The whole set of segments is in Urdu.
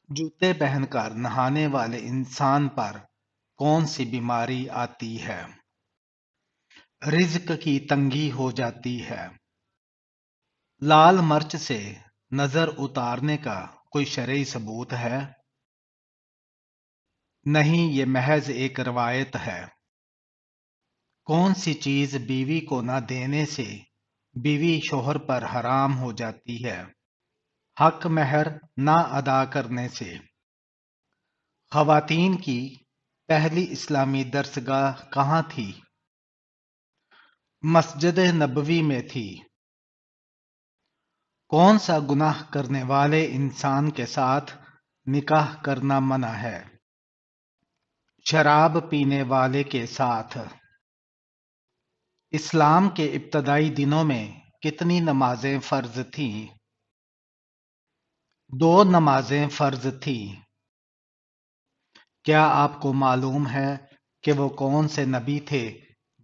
جوتے پہن کر نہانے والے انسان پر کون سی بیماری آتی ہے؟ رزق کی تنگی ہو جاتی ہے۔ لال مرچ سے نظر اتارنے کا کوئی شرعی ثبوت ہے؟ نہیں، یہ محض ایک روایت ہے۔ کون سی چیز بیوی کو نہ دینے سے بیوی شوہر پر حرام ہو جاتی ہے؟ حق مہر نہ ادا کرنے سے۔ خواتین کی پہلی اسلامی درسگاہ کہاں تھی؟ مسجد نبوی میں تھی۔ کون سا گناہ کرنے والے انسان کے ساتھ نکاح کرنا منع ہے؟ شراب پینے والے کے ساتھ۔ اسلام کے ابتدائی دنوں میں کتنی نمازیں فرض تھیں؟ 2 نمازیں فرض تھیں۔ کیا آپ کو معلوم ہے کہ وہ کون سے نبی تھے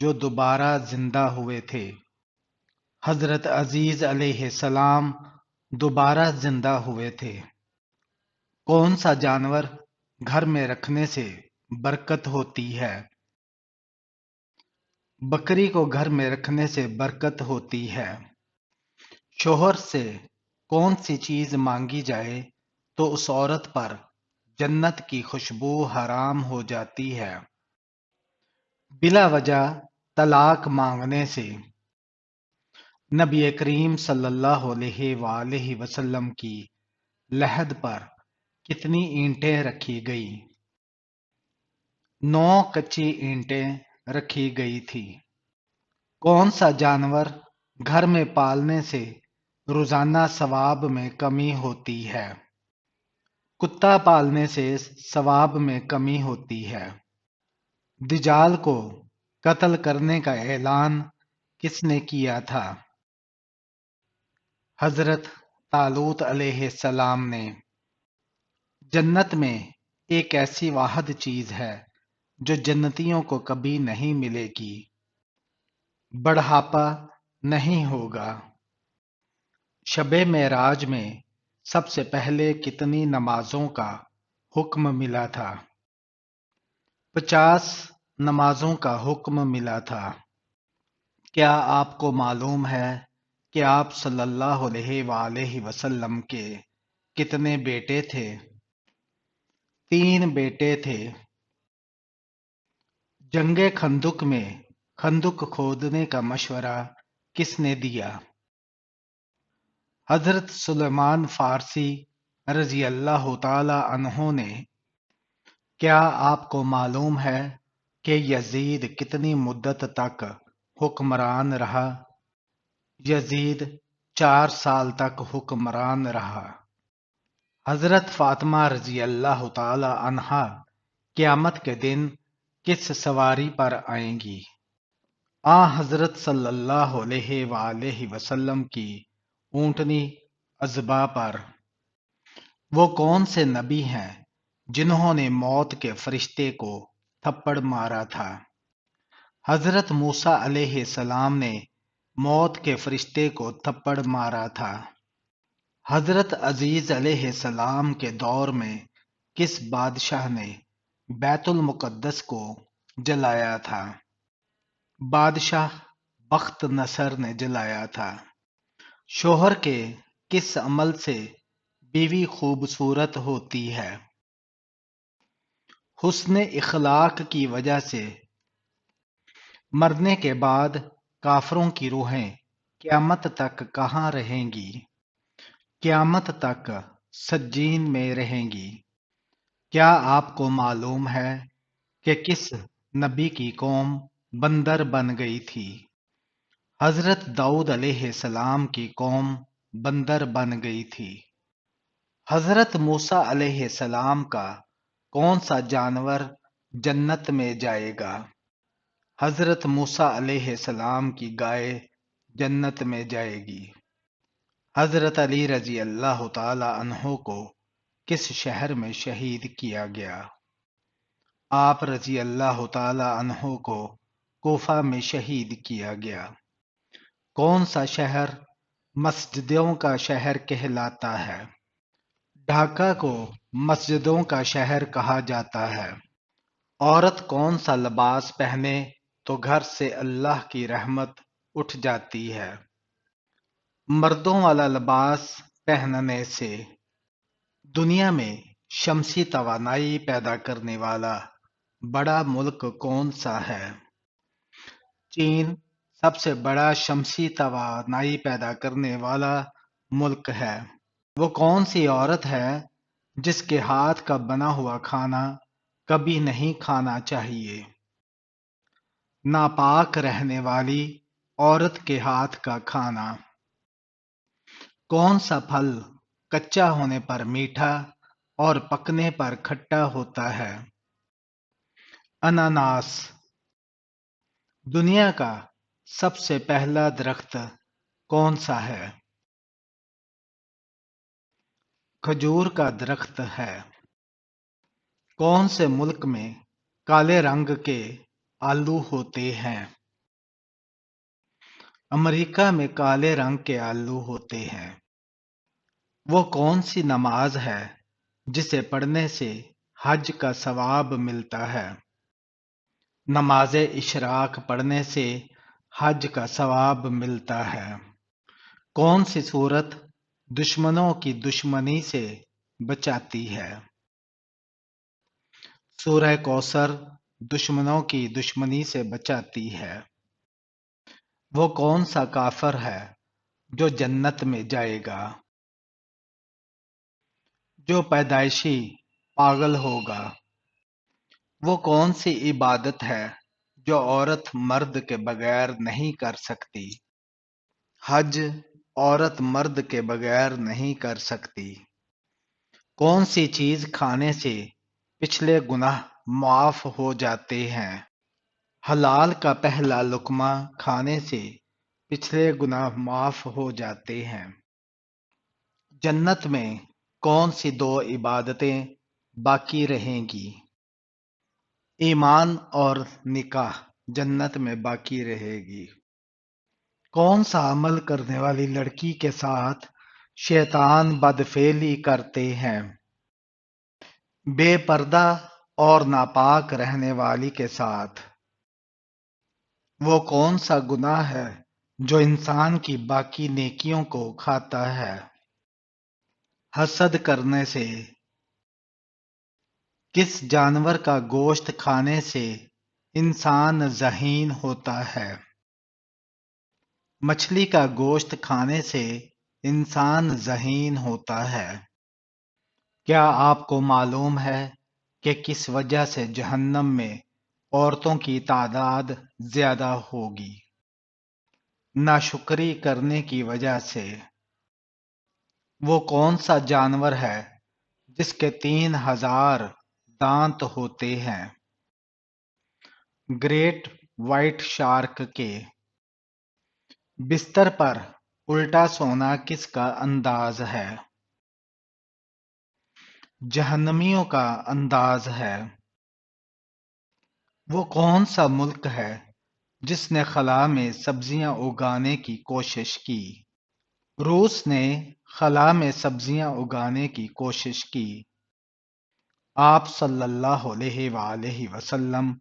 جو دوبارہ زندہ ہوئے تھے؟ حضرت عزیز علیہ السلام دوبارہ زندہ ہوئے تھے۔ کون سا جانور گھر میں رکھنے سے برکت ہوتی ہے؟ بکری کو گھر میں رکھنے سے برکت ہوتی ہے۔ شوہر سے کون سی چیز مانگی جائے تو اس عورت پر جنت کی خوشبو حرام ہو جاتی ہے؟ بلا وجہ طلاق مانگنے سے۔ نبی کریم صلی اللہ علیہ وآلہ وسلم کی لحد پر کتنی اینٹیں رکھی گئی؟ 9 کچی اینٹیں رکھی گئی تھی۔ کون سا جانور گھر میں پالنے سے روزانہ ثواب میں کمی ہوتی ہے؟ کتا پالنے سے ثواب میں کمی ہوتی ہے۔ دجال کو قتل کرنے کا اعلان کس نے کیا تھا؟ حضرت طالوت علیہ السلام نے۔ جنت میں ایک ایسی واحد چیز ہے جو جنتیوں کو کبھی نہیں ملے گی۔ بڑھاپا نہیں ہوگا۔ شب معراج میں سب سے پہلے کتنی نمازوں کا حکم ملا تھا؟ 50 نمازوں کا حکم ملا تھا۔ کیا آپ کو معلوم ہے کہ آپ صلی اللہ علیہ وآلہ وسلم کے کتنے بیٹے تھے؟ 3 بیٹے تھے۔ جنگ خندق میں خندق کھودنے کا مشورہ کس نے دیا؟ حضرت سلیمان فارسی رضی اللہ تعالی عنہ نے۔ کیا آپ کو معلوم ہے کہ یزید کتنی مدت تک حکمران رہا؟ یزید 4 سال تک حکمران رہا۔ حضرت فاطمہ رضی اللہ تعالی عنہا قیامت کے دن کس سواری پر آئیں گی؟ حضرت صلی اللہ علیہ وآلہ وسلم کی اونٹنی عذبا پر۔ وہ کون سے نبی ہیں جنہوں نے موت کے فرشتے کو تھپڑ مارا تھا؟ حضرت موسیٰ علیہ السلام نے موت کے فرشتے کو تھپڑ مارا تھا۔ حضرت عزیز علیہ السلام کے دور میں کس بادشاہ نے بیت المقدس کو جلایا تھا؟ بادشاہ بخت نصر نے جلایا تھا۔ شوہر کے کس عمل سے بیوی خوبصورت ہوتی ہے؟ حسن اخلاق کی وجہ سے۔ مرنے کے بعد کافروں کی روحیں قیامت تک کہاں رہیں گی؟ قیامت تک سجین میں رہیں گی۔ کیا آپ کو معلوم ہے کہ کس نبی کی قوم بندر بن گئی تھی؟ حضرت داؤد علیہ السلام کی قوم بندر بن گئی تھی۔ حضرت موسیٰ علیہ السلام کا کون سا جانور جنت میں جائے گا؟ حضرت موسیٰ علیہ السلام کی گائے جنت میں جائے گی۔ حضرت علی رضی اللہ تعالی عنہ کو کس شہر میں شہید کیا گیا؟ آپ رضی اللہ تعالی عنہ کو کوفہ میں شہید کیا گیا۔ کون سا شہر مسجدوں کا شہر کہلاتا ہے؟ ڈھاکہ کو مسجدوں کا شہر کہا جاتا ہے۔ عورت کون سا لباس پہنے تو گھر سے اللہ کی رحمت اٹھ جاتی ہے؟ مردوں والا لباس پہننے سے۔ دنیا میں شمسی توانائی پیدا کرنے والا بڑا ملک کون سا ہے؟ چین سب سے بڑا شمسی توانائی پیدا کرنے والا ملک ہے۔ وہ کون سی عورت ہے جس کے ہاتھ کا بنا ہوا کھانا کبھی نہیں کھانا چاہیے؟ ناپاک رہنے والی عورت کے ہاتھ کا کھانا۔ کون سا پھل کچا ہونے پر میٹھا اور پکنے پر کھٹا ہوتا ہے؟ اناناس۔ دنیا کا سب سے پہلا درخت کون سا ہے؟ کھجور کا درخت ہے۔ کون سے ملک میں کالے رنگ کے آلو ہوتے ہیں؟ امریکہ میں کالے رنگ کے آلو ہوتے ہیں۔ وہ کون سی نماز ہے جسے پڑھنے سے حج کا ثواب ملتا ہے؟ نماز اشراق پڑھنے سے حج کا ثواب ملتا ہے۔ کون سی صورت دشمنوں کی دشمنی سے بچاتی ہے؟ سورہ کوثر دشمنوں کی دشمنی سے بچاتی ہے۔ وہ کون سا کافر ہے جو جنت میں جائے گا؟ جو پیدائشی پاگل ہوگا۔ وہ کون سی عبادت ہے جو عورت مرد کے بغیر نہیں کر سکتی؟ حج عورت مرد کے بغیر نہیں کر سکتی۔ کون سی چیز کھانے سے پچھلے گناہ معاف ہو جاتے ہیں؟ حلال کا پہلا لقمہ کھانے سے پچھلے گناہ معاف ہو جاتے ہیں۔ جنت میں کون سی دو عبادتیں باقی رہیں گی؟ ایمان اور نکاح جنت میں باقی رہے گی۔ کون سا عمل کرنے والی لڑکی کے ساتھ شیطان بدفعلی کرتے ہیں؟ بے پردہ اور ناپاک رہنے والی کے ساتھ۔ وہ کون سا گناہ ہے جو انسان کی باقی نیکیوں کو کھاتا ہے؟ حسد کرنے سے۔ کس جانور کا گوشت کھانے سے انسان ذہین ہوتا ہے؟ مچھلی کا گوشت کھانے سے انسان ذہین ہوتا ہے۔ کیا آپ کو معلوم ہے کہ کس وجہ سے جہنم میں عورتوں کی تعداد زیادہ ہوگی؟ ناشکری کرنے کی وجہ سے۔ وہ کون سا جانور ہے جس کے 3000 دانت ہوتے ہیں؟ گریٹ وائٹ شارک کے۔ بستر پر الٹا سونا کس کا انداز ہے؟ جہنمیوں کا انداز ہے۔ وہ کون سا ملک ہے جس نے خلا میں سبزیاں اگانے کی کوشش کی؟ روس نے خلا میں سبزیاں اگانے کی کوشش کی۔ آپ صلی اللہ علیہ وآلہ وسلم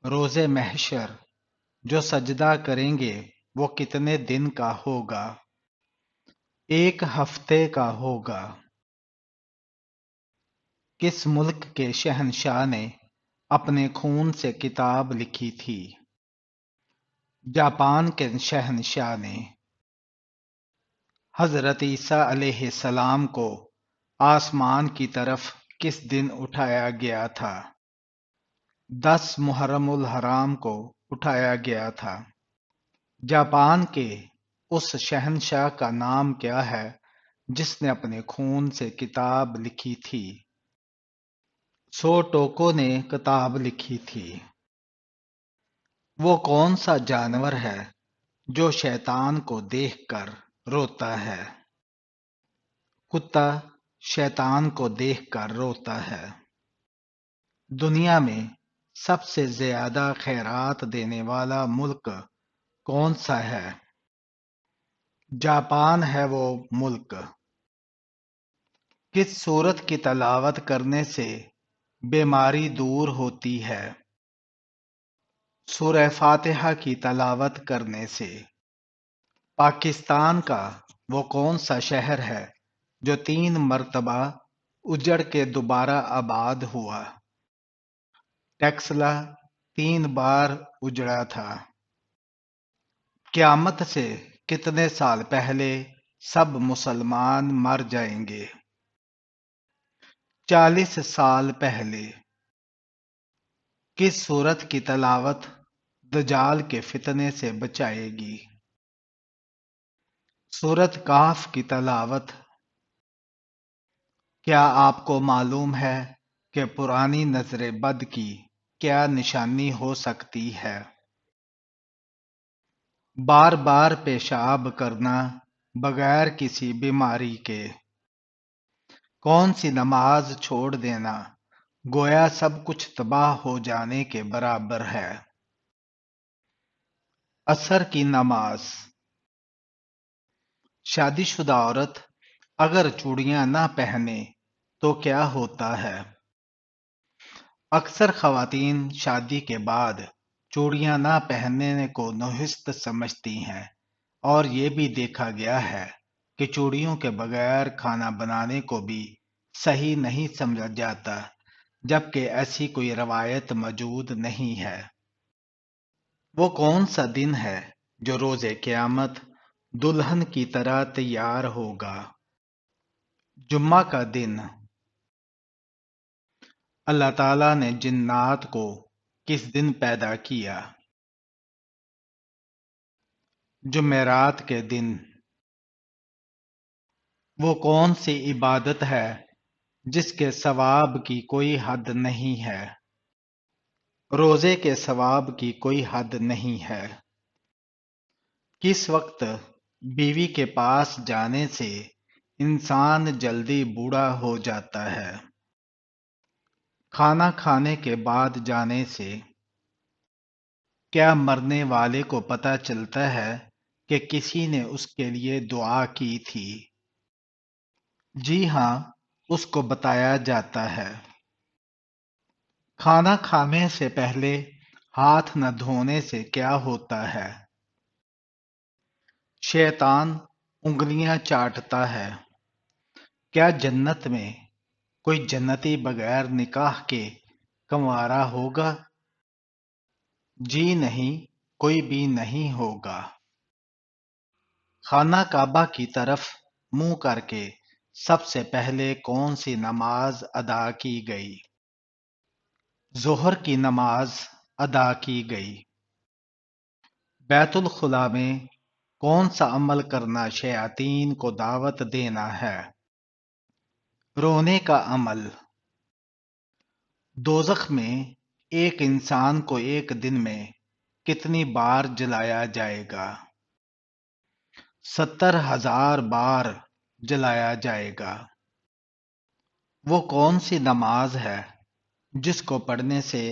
روز محشر جو سجدہ کریں گے وہ کتنے دن کا ہوگا؟ 1 ہفتے کا ہوگا۔ کس ملک کے شہنشاہ نے اپنے خون سے کتاب لکھی تھی؟ جاپان کے شہنشاہ نے۔ حضرت عیسیٰ علیہ السلام کو آسمان کی طرف کس دن اٹھایا گیا تھا؟ 10 محرم الحرام کو اٹھایا گیا تھا۔ جاپان کے اس شہنشاہ کا نام کیا ہے جس نے اپنے خون سے کتاب لکھی تھی؟ سوٹوکو نے کتاب لکھی تھی۔ وہ کون سا جانور ہے جو شیطان کو دیکھ کر روتا ہے؟ کتا شیطان کو دیکھ کر روتا ہے۔ دنیا میں سب سے زیادہ خیرات دینے والا ملک کون سا ہے؟ جاپان ہے وہ ملک۔ کس سورت کی تلاوت کرنے سے بیماری دور ہوتی ہے؟ سورہ فاتحہ کی تلاوت کرنے سے۔ پاکستان کا وہ کون سا شہر ہے جو 3 مرتبہ اجڑ کے دوبارہ آباد ہوا؟ ٹیکسلا 3 بار اجڑا تھا۔ قیامت سے کتنے سال پہلے سب مسلمان مر جائیں گے؟ 40 سال پہلے۔ کس سورت کی تلاوت دجال کے فتنے سے بچائے گی؟ سورت کہف کی تلاوت۔ کیا آپ کو معلوم ہے کہ پرانی نظر بد کی کیا نشانی ہو سکتی ہے؟ بار بار پیشاب کرنا بغیر کسی بیماری کے۔ کون سی نماز چھوڑ دینا گویا سب کچھ تباہ ہو جانے کے برابر ہے؟ عصر کی نماز۔ شادی شدہ عورت اگر چوڑیاں نہ پہنے تو کیا ہوتا ہے؟ اکثر خواتین شادی کے بعد چوڑیاں نہ پہننے کو نحست سمجھتی ہیں، اور یہ بھی دیکھا گیا ہے کہ چوڑیوں کے بغیر کھانا بنانے کو بھی صحیح نہیں سمجھا جاتا، جبکہ ایسی کوئی روایت موجود نہیں ہے۔ وہ کون سا دن ہے جو روز قیامت دلہن کی طرح تیار ہوگا؟ جمعہ کا دن۔ اللہ تعالیٰ نے جنات کو کس دن پیدا کیا؟ جمعرات کے دن۔ وہ کون سی عبادت ہے جس کے ثواب کی کوئی حد نہیں ہے؟ روزے کے ثواب کی کوئی حد نہیں ہے۔ کس وقت بیوی کے پاس جانے سے انسان جلدی بوڑھا ہو جاتا ہے؟ کھانا کھانے کے بعد جانے سے۔ کیا مرنے والے کو پتہ چلتا ہے کہ کسی نے اس کے لیے دعا کی تھی؟ جی ہاں، اس کو بتایا جاتا ہے۔ کھانا کھانے سے پہلے ہاتھ نہ دھونے سے کیا ہوتا ہے؟ شیطان انگلیاں چاٹتا ہے۔ کیا جنت میں کوئی جنتی بغیر نکاح کے کنوارا ہوگا؟ جی نہیں، کوئی بھی نہیں ہوگا۔ خانہ کعبہ کی طرف منہ کر کے سب سے پہلے کون سی نماز ادا کی گئی؟ ظہر کی نماز ادا کی گئی۔ بیت الخلاء میں کون سا عمل کرنا شیاطین کو دعوت دینا ہے؟ رونے کا عمل۔ دوزخ میں ایک انسان کو ایک دن میں کتنی بار جلایا جائے گا؟ 70,000 بار جلایا جائے گا۔ وہ کون سی نماز ہے جس کو پڑھنے سے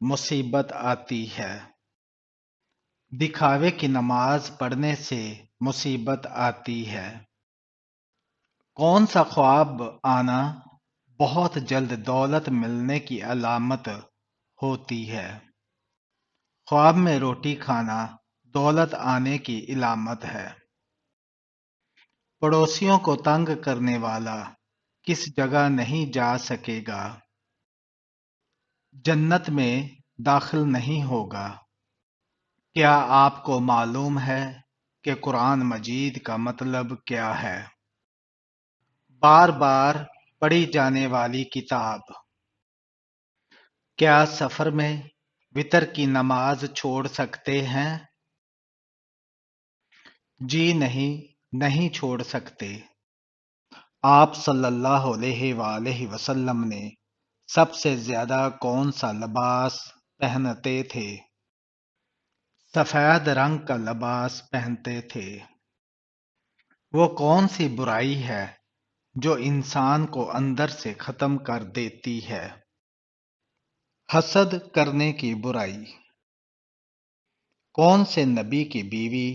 مصیبت آتی ہے؟ دکھاوے کی نماز پڑھنے سے مصیبت آتی ہے۔ کون سا خواب آنا بہت جلد دولت ملنے کی علامت ہوتی ہے؟ خواب میں روٹی کھانا دولت آنے کی علامت ہے۔ پڑوسیوں کو تنگ کرنے والا کس جگہ نہیں جا سکے گا؟ جنت میں داخل نہیں ہوگا۔ کیا آپ کو معلوم ہے کہ قرآن مجید کا مطلب کیا ہے؟ بار بار پڑھی جانے والی کتاب۔ کیا سفر میں وتر کی نماز چھوڑ سکتے ہیں؟ جی نہیں، نہیں چھوڑ سکتے۔ آپ صلی اللہ علیہ وآلہ وسلم نے سب سے زیادہ کون سا لباس پہنتے تھے؟ سفید رنگ کا لباس پہنتے تھے۔ وہ کون سی برائی ہے جو انسان کو اندر سے ختم کر دیتی ہے؟ حسد کرنے کی برائی۔ کون سے نبی کی بیوی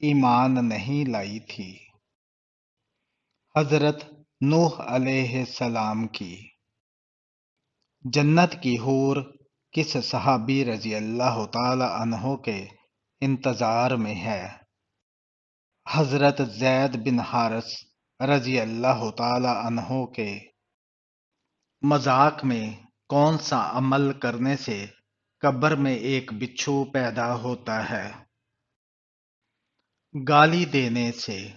ایمان نہیں لائی تھی؟ حضرت نوح علیہ السلام کی۔ جنت کی حور کس صحابی رضی اللہ تعالی عنہ کے انتظار میں ہے؟ حضرت زید بن حارث رضی اللہ تعالی عنہ کے۔ مذاق میں کون سا عمل کرنے سے قبر میں ایک بچھو پیدا ہوتا ہے؟ گالی دینے سے۔